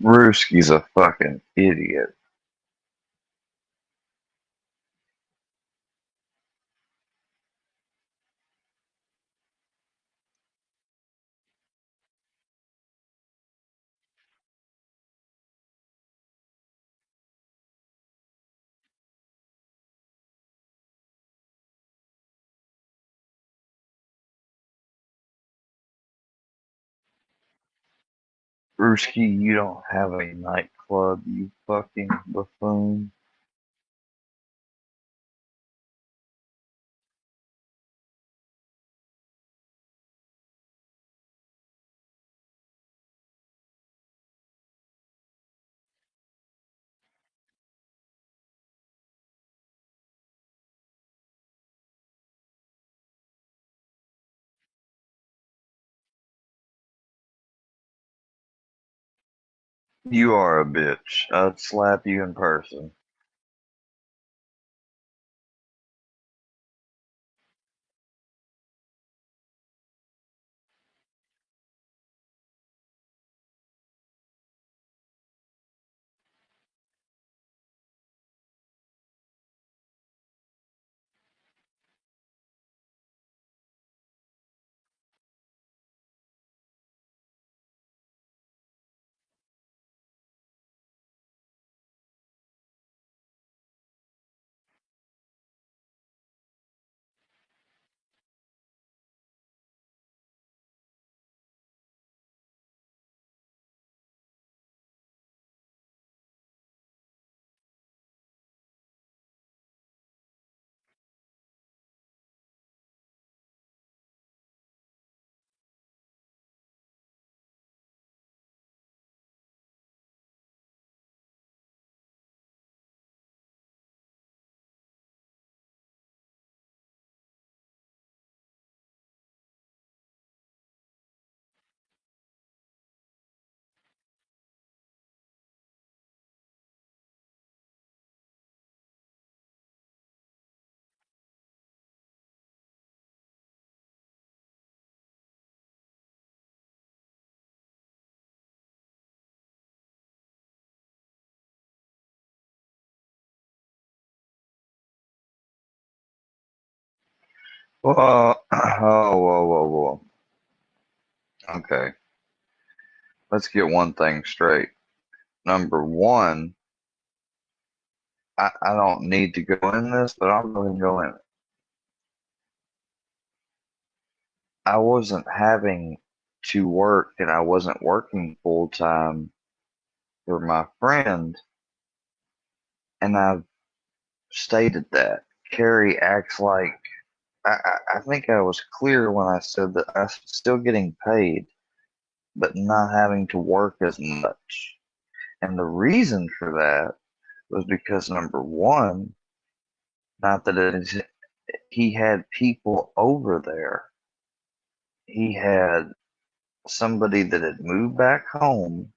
Ruski's a fucking idiot. Ruski, you don't have a nightclub, you fucking buffoon. You are a bitch. I'd slap you in person. Well, oh, whoa, whoa, whoa. Okay, let's get one thing straight. Number one, I don't need to go in this, but I'm going to go in it. I wasn't having to work and I wasn't working full time for my friend, and I've stated that. Carrie acts like I think I was clear when I said that I'm still getting paid, but not having to work as much. And the reason for that was because number one, not that it is, he had people over there. He had somebody that had moved back home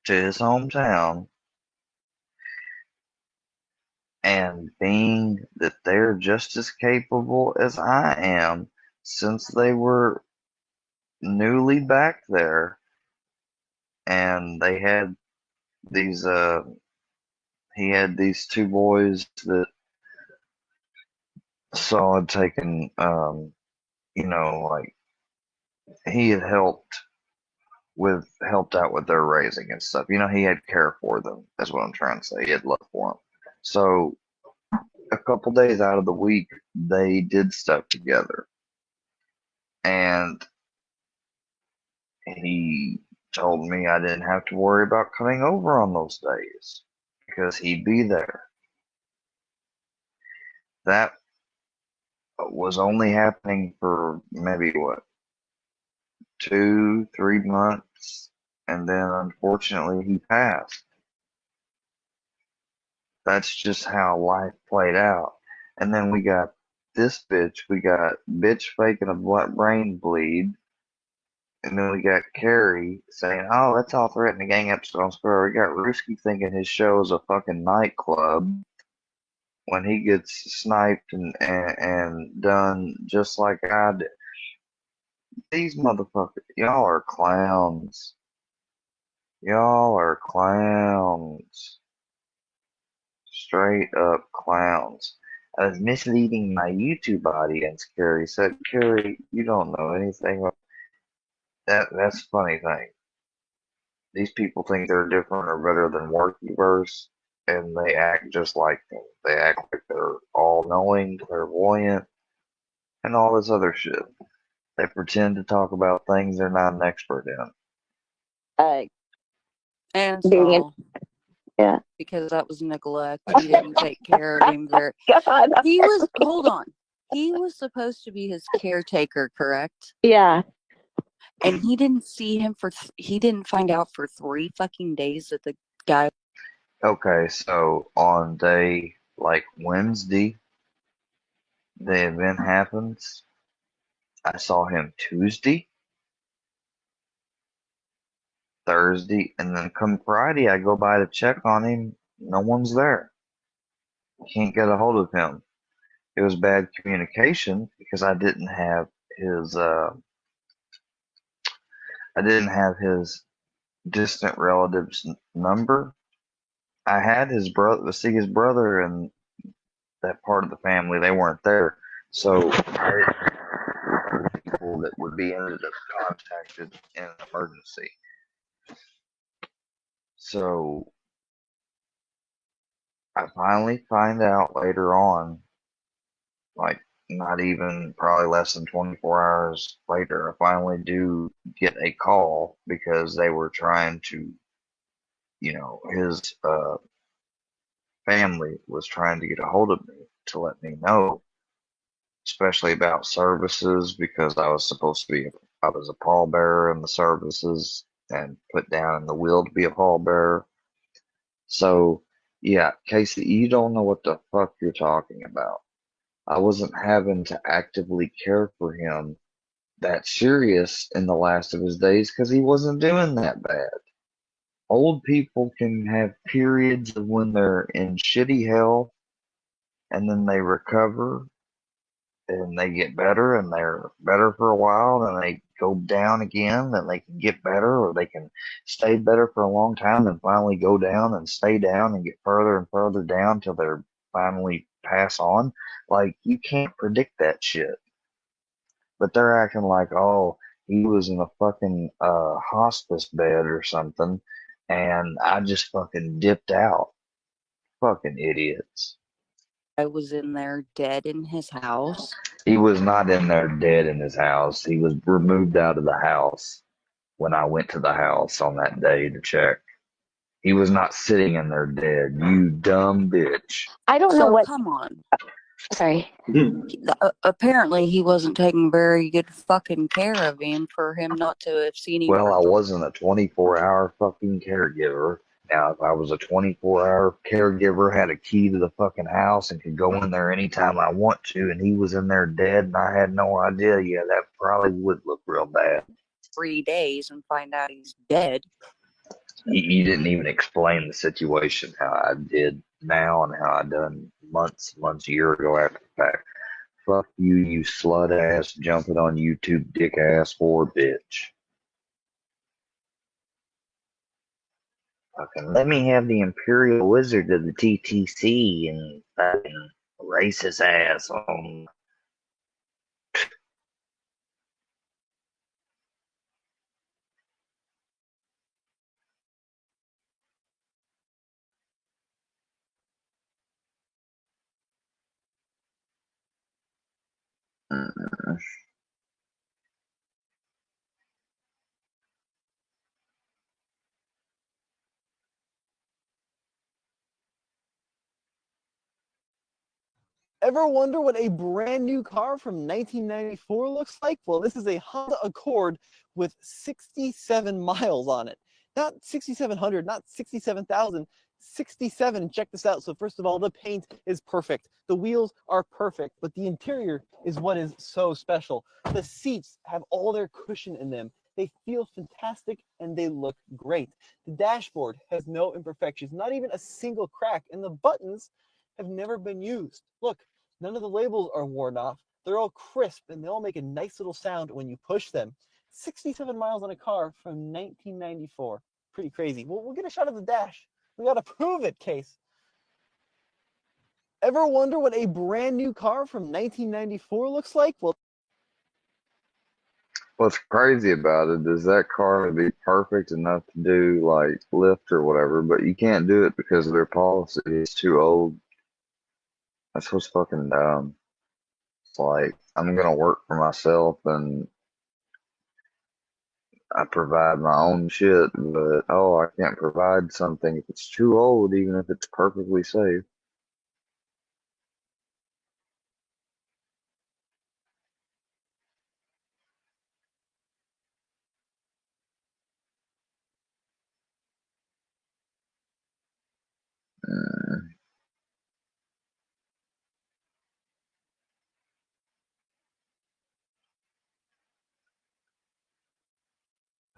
to his hometown, and being that they're just as capable as I am, since they were newly back there, and they had these he had these two boys that Saul had taken like he had helped out with their raising and stuff. He had care for them. That's what I'm trying to say. He had love for them. So a couple days out of the week, they did stuff together, and he told me I didn't have to worry about coming over on those days because he'd be there. That was only happening for maybe what, 2, 3 months, and then unfortunately he passed. That's just how life played out. And then we got this bitch. We got bitch faking a brain bleed. And then we got Carrie saying, "Oh, let's all threaten a gang episode on Square." We got Ruski thinking his show is a fucking nightclub when he gets sniped and done just like I did. These motherfuckers, y'all are clowns. Y'all are clowns. Straight up clowns. I was misleading my YouTube audience, Carrie said. Carrie, you don't know anything about that's a funny thing. These people think they're different or better than Workyverse, and they act just like them. They act like they're all knowing, clairvoyant, and all this other shit. They pretend to talk about things they're not an expert in. Uh, And being in, Saul, yeah. because that was neglect. He didn't take care of him very. God. He was, hold on. He was supposed to be his caretaker, correct? Yeah. And he didn't see him he didn't find out for 3 fucking days that the guy. Okay, so on day like Wednesday, the event happens. I saw him Tuesday, Thursday, and then come Friday, I go by to check on him. No one's there. Can't get a hold of him. It was bad communication because his I didn't have his distant relative's number. I had his brother, see his brother and that part of the family, they weren't there. So I didn't have people that would be ended up contacted in an emergency. So I finally find out later on, like not even probably less than 24 hours later, I finally do get a call because they were trying to, his family was trying to get a hold of me to let me know, especially about services because I was a pallbearer in the services and put down in the will to be a pallbearer. So, yeah, Casey, you don't know what the fuck you're talking about. I wasn't having to actively care for him that serious in the last of his days because he wasn't doing that bad. Old people can have periods of when they're in shitty health and then they recover and they get better and they're better for a while, then they go down again, then they can get better, or they can stay better for a long time and finally go down and stay down and get further and further down till they're finally pass on. Like you can't predict that shit. But they're acting like, oh, he was in a fucking hospice bed or something and I just fucking dipped out. Fucking idiots. I was in there dead in his house. He was not in there dead in his house. He was removed out of the house when I went to the house on that day to check. He was not sitting in there dead. You dumb bitch. I don't know So what. come on. Sorry. Apparently he wasn't taking very good fucking care of him for him not to have seen him Well, for I wasn't a 24-hour fucking caregiver. Now, if I was a 24-hour caregiver, had a key to the fucking house and could go in there anytime I want to, and he was in there dead and I had no idea, yeah, that probably would look real bad. 3 days and find out he's dead. You didn't even explain the situation how I did now and how I done months, a year ago after the fact. Fuck you, you slut ass, jumping on YouTube dick ass whore bitch. Fucking let me have the Imperial Wizard of the TTC and fucking racist ass on. Ever wonder what a brand new car from 1994 looks like? Well, this is a Honda Accord with 67 miles on it. Not 6,700, not 67,000, 67. Check this out. So first of all, the paint is perfect. The wheels are perfect, but the interior is what is so special. The seats have all their cushion in them. They feel fantastic and they look great. The dashboard has no imperfections, not even a single crack, and the buttons have never been used. Look, none of the labels are worn off. They're all crisp and they all make a nice little sound when you push them. 67 miles on a car from 1994. pretty crazy. We'll get a shot of the dash. We got to prove it, Case. Ever wonder what a brand new car from 1994 looks like? Well, What's crazy about it is that car would be perfect enough to do like Lyft or whatever, but you can't do it because of their policy. It's too old. That's what's fucking dumb. It's like I'm gonna work for myself and I provide my own shit, but oh, I can't provide something if it's too old, even if it's perfectly safe. Mm.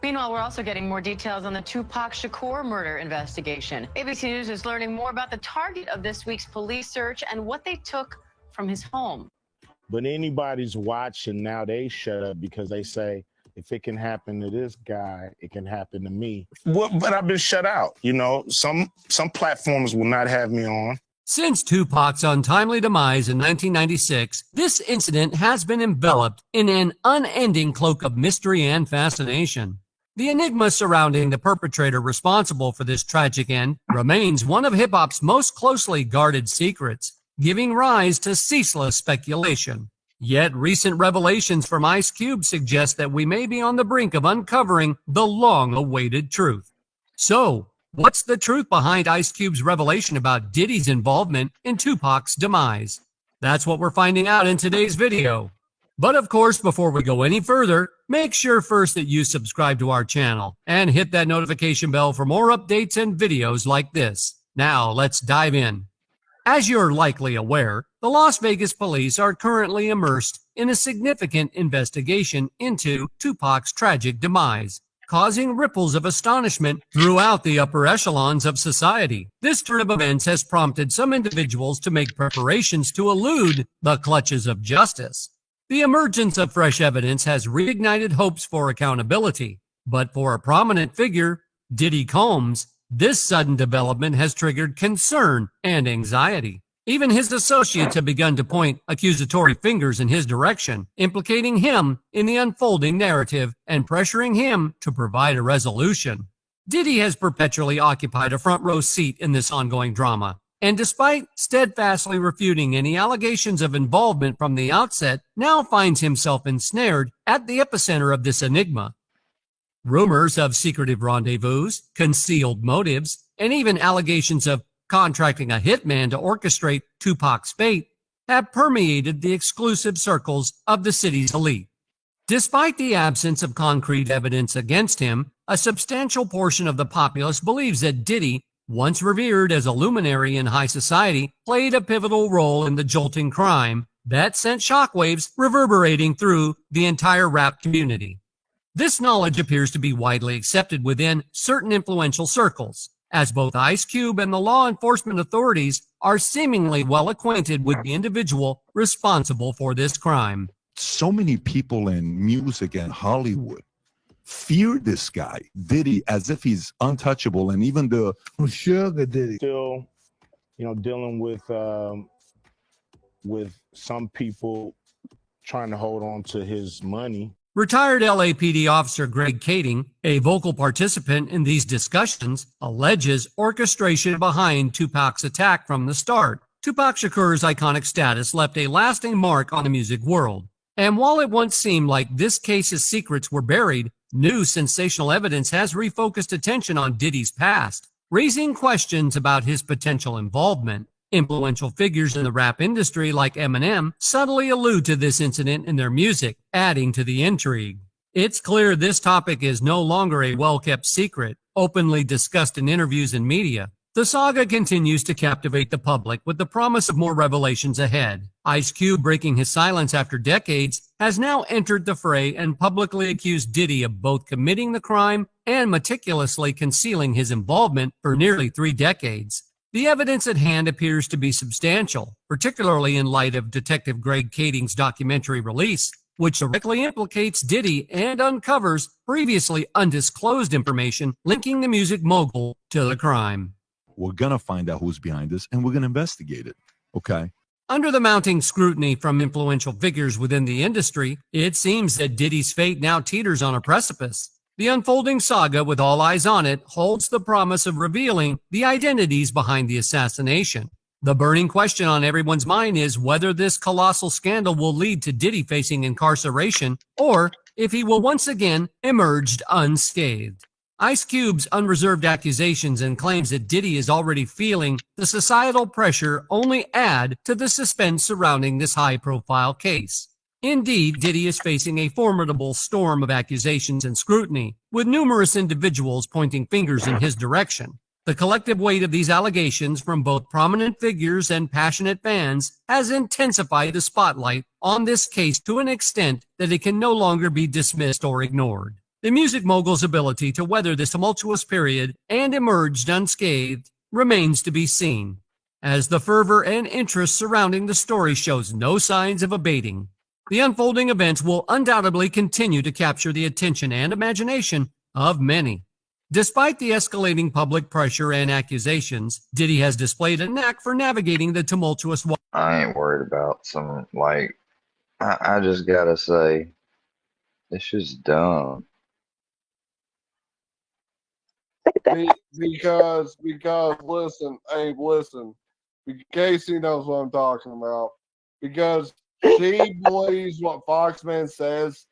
Meanwhile, we're also getting more details on the Tupac Shakur murder investigation. ABC News is learning more about the target of this week's police search and what they took from his home. But anybody's watching now, they shut up because they say, if it can happen to this guy, it can happen to me. Well, but I've been shut out. You know, some platforms will not have me on. Since Tupac's untimely demise in 1996, this incident has been enveloped in an unending cloak of mystery and fascination. The enigma surrounding the perpetrator responsible for this tragic end remains one of hip-hop's most closely guarded secrets, giving rise to ceaseless speculation. Yet recent revelations from Ice Cube suggest that we may be on the brink of uncovering the long-awaited truth. So, what's the truth behind Ice Cube's revelation about Diddy's involvement in Tupac's demise? That's what we're finding out in today's video. But of course, before we go any further, make sure first that you subscribe to our channel and hit that notification bell for more updates and videos like this. Now, let's dive in. As you're likely aware, the Las Vegas police are currently immersed in a significant investigation into Tupac's tragic demise, causing ripples of astonishment throughout the upper echelons of society. This turn of events has prompted some individuals to make preparations to elude the clutches of justice. The emergence of fresh evidence has reignited hopes for accountability, but for a prominent figure, Diddy Combs, this sudden development has triggered concern and anxiety. Even his associates have begun to point accusatory fingers in his direction, implicating him in the unfolding narrative and pressuring him to provide a resolution. Diddy has perpetually occupied a front row seat in this ongoing drama, and despite steadfastly refuting any allegations of involvement from the outset, now finds himself ensnared at the epicenter of this enigma. Rumors of secretive rendezvous, concealed motives, and even allegations of contracting a hitman to orchestrate Tupac's fate have permeated the exclusive circles of the city's elite. Despite the absence of concrete evidence against him, a substantial portion of the populace believes that Diddy, once revered as a luminary in high society, played a pivotal role in the jolting crime that sent shockwaves reverberating through the entire rap community. This knowledge appears to be widely accepted within certain influential circles, as both Ice Cube and the law enforcement authorities are seemingly well acquainted with the individual responsible for this crime. So many people in music and Hollywood fear this guy, Diddy, as if he's untouchable, and even the Sugar Diddy. Still, you know, dealing with some people trying to hold on to his money. Retired LAPD officer Greg Kading, a vocal participant in these discussions, alleges orchestration behind Tupac's attack from the start. Tupac Shakur's iconic status left a lasting mark on the music world. And while it once seemed like this case's secrets were buried, new sensational evidence has refocused attention on Diddy's past, raising questions about his potential involvement. Influential figures in the rap industry like Eminem subtly allude to this incident in their music, adding to the intrigue. It's clear this topic is no longer a well-kept secret, openly discussed in interviews and media. The saga continues to captivate the public with the promise of more revelations ahead. Ice Cube, breaking his silence after decades, has now entered the fray and publicly accused Diddy of both committing the crime and meticulously concealing his involvement for nearly 3 decades. The evidence at hand appears to be substantial, particularly in light of Detective Greg Kading's documentary release, which directly implicates Diddy and uncovers previously undisclosed information linking the music mogul to the crime. We're going to find out who's behind this, and we're going to investigate it. Okay? Under the mounting scrutiny from influential figures within the industry, it seems that Diddy's fate now teeters on a precipice. The unfolding saga, with all eyes on it, holds the promise of revealing the identities behind the assassination. The burning question on everyone's mind is whether this colossal scandal will lead to Diddy facing incarceration, or if he will once again emerge unscathed. Ice Cube's unreserved accusations and claims that Diddy is already feeling the societal pressure only add to the suspense surrounding this high-profile case. Indeed, Diddy is facing a formidable storm of accusations and scrutiny, with numerous individuals pointing fingers in his direction. The collective weight of these allegations from both prominent figures and passionate fans has intensified the spotlight on this case to an extent that it can no longer be dismissed or ignored. The music mogul's ability to weather this tumultuous period and emerge unscathed remains to be seen, as the fervor and interest surrounding the story shows no signs of abating. The unfolding events will undoubtedly continue to capture the attention and imagination of many. Despite the escalating public pressure and accusations, Diddy has displayed a knack for navigating the tumultuous waters. I ain't worried about some, like, I just gotta say, it's just dumb. Because listen, Abe, listen. Casey knows what I'm talking about. Because she believes what Foxman says.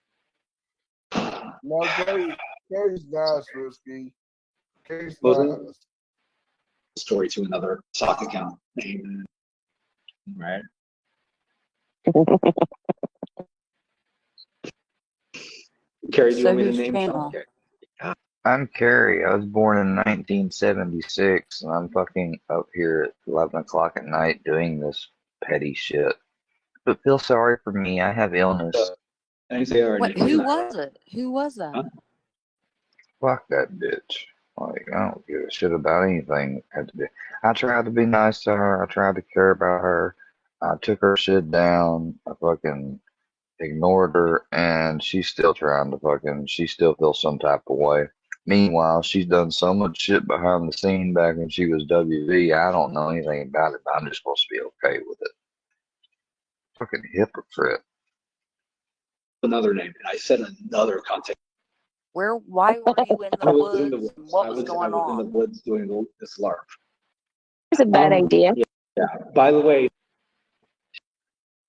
No, Katie's nice, Risky. Katie's nice. Story to another sock account name, right? Carrie, do you So want me to whose name channel? something? I'm Carrie. I was born in 1976, and I'm fucking up here at 11 o'clock at night doing this petty shit. But feel sorry for me. I have illness. I didn't say our Wait, name. who was it? Who was that? Huh? Fuck that bitch. Like, I don't give a shit about anything. I tried to be nice to her. I tried to care about her. I took her shit down. I fucking ignored her, and she's still trying to she still feels some type of way. Meanwhile, she's done so much shit behind the scene back when she was WV. I don't know anything about it, but I'm just supposed to be okay with it. Fucking hypocrite. Another name, and I said another contact. Why were you in the I was in the woods? woods. What I was was going in the on? woods doing this LARP. It's a bad idea. Yeah. By the way,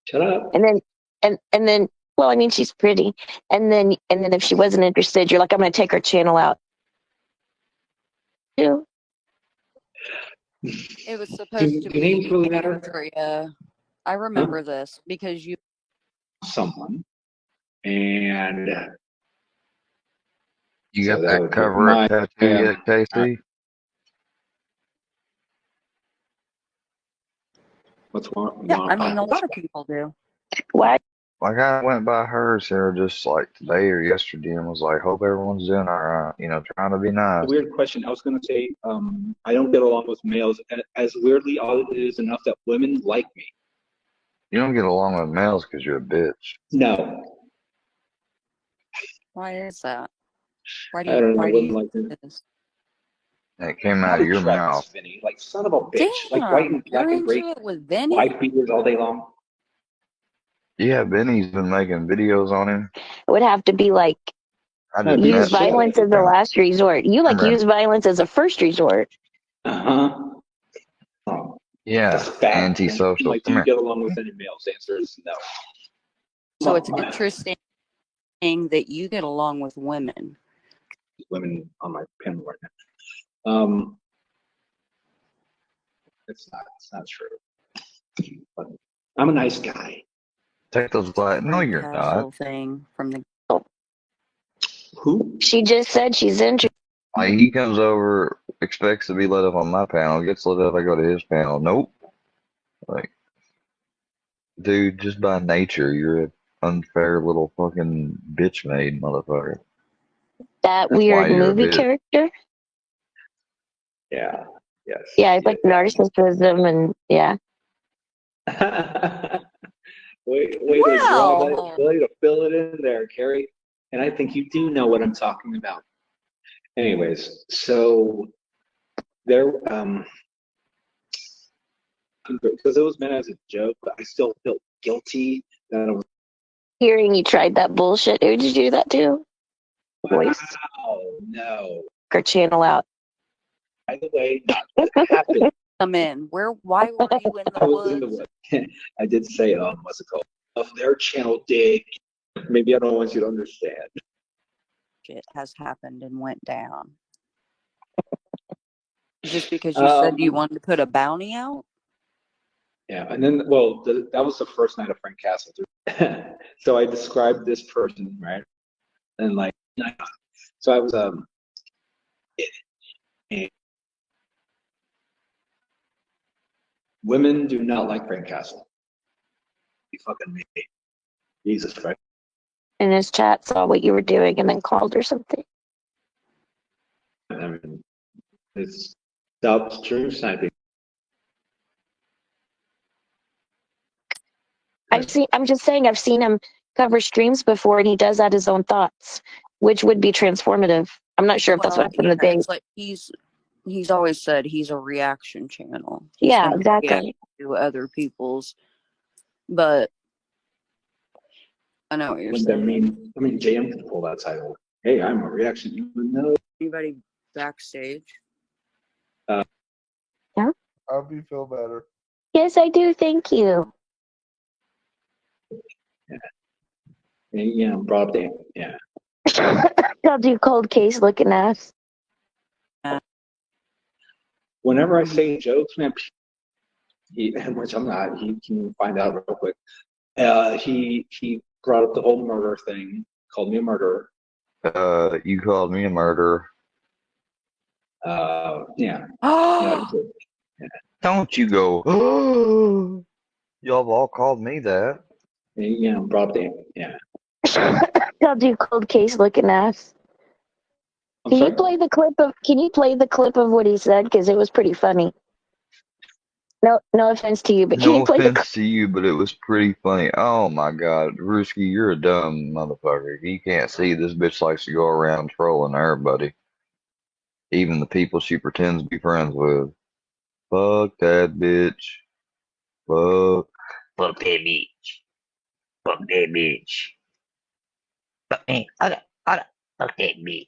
shut up. And then, well, I mean, she's pretty. And then if she wasn't interested, you're like, I'm going to take her channel out. Ew. It was supposed to Do names be really matter? Andrea. I remember this because you. Someone, and You got So that that would be cover up my- tattoo yeah. yet, Casey? what's wrong? Yeah, I mean, a lot of people do. Why? Like, I went by hers here just like today or yesterday and was like, hope everyone's doing all right, trying to be nice. Weird question. I was going to say, I don't get along with males as weirdly odd it is enough that women like me. You don't get along with males because you're a bitch. No, Why is that? Why I do you? don't know. Why do Women you like me. do this? That came out of your mouth. Vinny, like son of a bitch. Damn, Like white and black you're and gray, into it with Vinny? white beaters all day long. Yeah, Benny's been making videos on him. It would have to be like I just Use use met him. violence as a last resort. You like Remember. use violence as a first resort. Oh, Yeah, that's bad. antisocial. Like, do Come you here. get along with any males? The answer is no. So Well, it's interesting that you get along with women. women on my panel right now. It's not true. But I'm a nice guy. Take those black. No, you're Casual not. thing from the. Who? She just said she's interested. Like, he comes over, expects to be let up on my panel, gets let up, I go to his panel. Nope. Like, dude, just by nature, you're an unfair little fucking bitch made motherfucker. That That's why weird you're a movie bitch. character. Yeah. Yes. Yeah, it's like narcissism and yeah. Way to drop that, Wow. way to fill it in there, Carrie. And I think you do know what I'm talking about. Anyways, so there, because it was meant as a joke, but I still felt guilty that I was. Hearing you tried that bullshit. Who did you do that to? Voice Oh no! or channel out? By the way, not what happened. Come in. Why were you in the I was in the woods? woods. I did say, what's it called? Of their channel dig. Maybe I don't want you to understand. Shit has happened and went down. Just because you said you wanted to put a bounty out? Yeah, and then, well, that was the first night of Frank Castle. So I described this person, right? And like, so I was women do not like Frank Castle. He fucking me. Jesus Christ. In his chat, saw what you were doing and then called or something. I mean, it's stop stream sniping. I'm just saying, I've seen him cover streams before, and he does add his own thoughts, which would be transformative. I'm not sure if that's what happened today. It's like he's always said he's a reaction channel. He's Yeah, gonna exactly. react to other people's, but I know what you're saying. I mean, JM can pull that title. Hey, I'm a reaction. You know, Anybody backstage? I hope you feel better. Yes, I do. Thank you. Yeah, brought up the yeah. I'll do cold case looking ass. Whenever I say jokes, man, which I'm not, he can find out real quick. He brought up the whole murder thing, called me a murderer. You called me a murderer. Yeah. Don't you go, oh, y'all have all called me that. Yeah, brought up the yeah. I'll do cold case looking ass. Can you play the clip of what he said? Because it was pretty funny. No offense to you, but can No you play the offense to you, but it was pretty funny. Oh my God, Ruski, you're a dumb motherfucker. You can't see this bitch likes to go around trolling everybody, even the people she pretends to be friends with. Fuck that bitch. Fuck that bitch. Fuck that bitch. Fuck me. Fuck that bitch.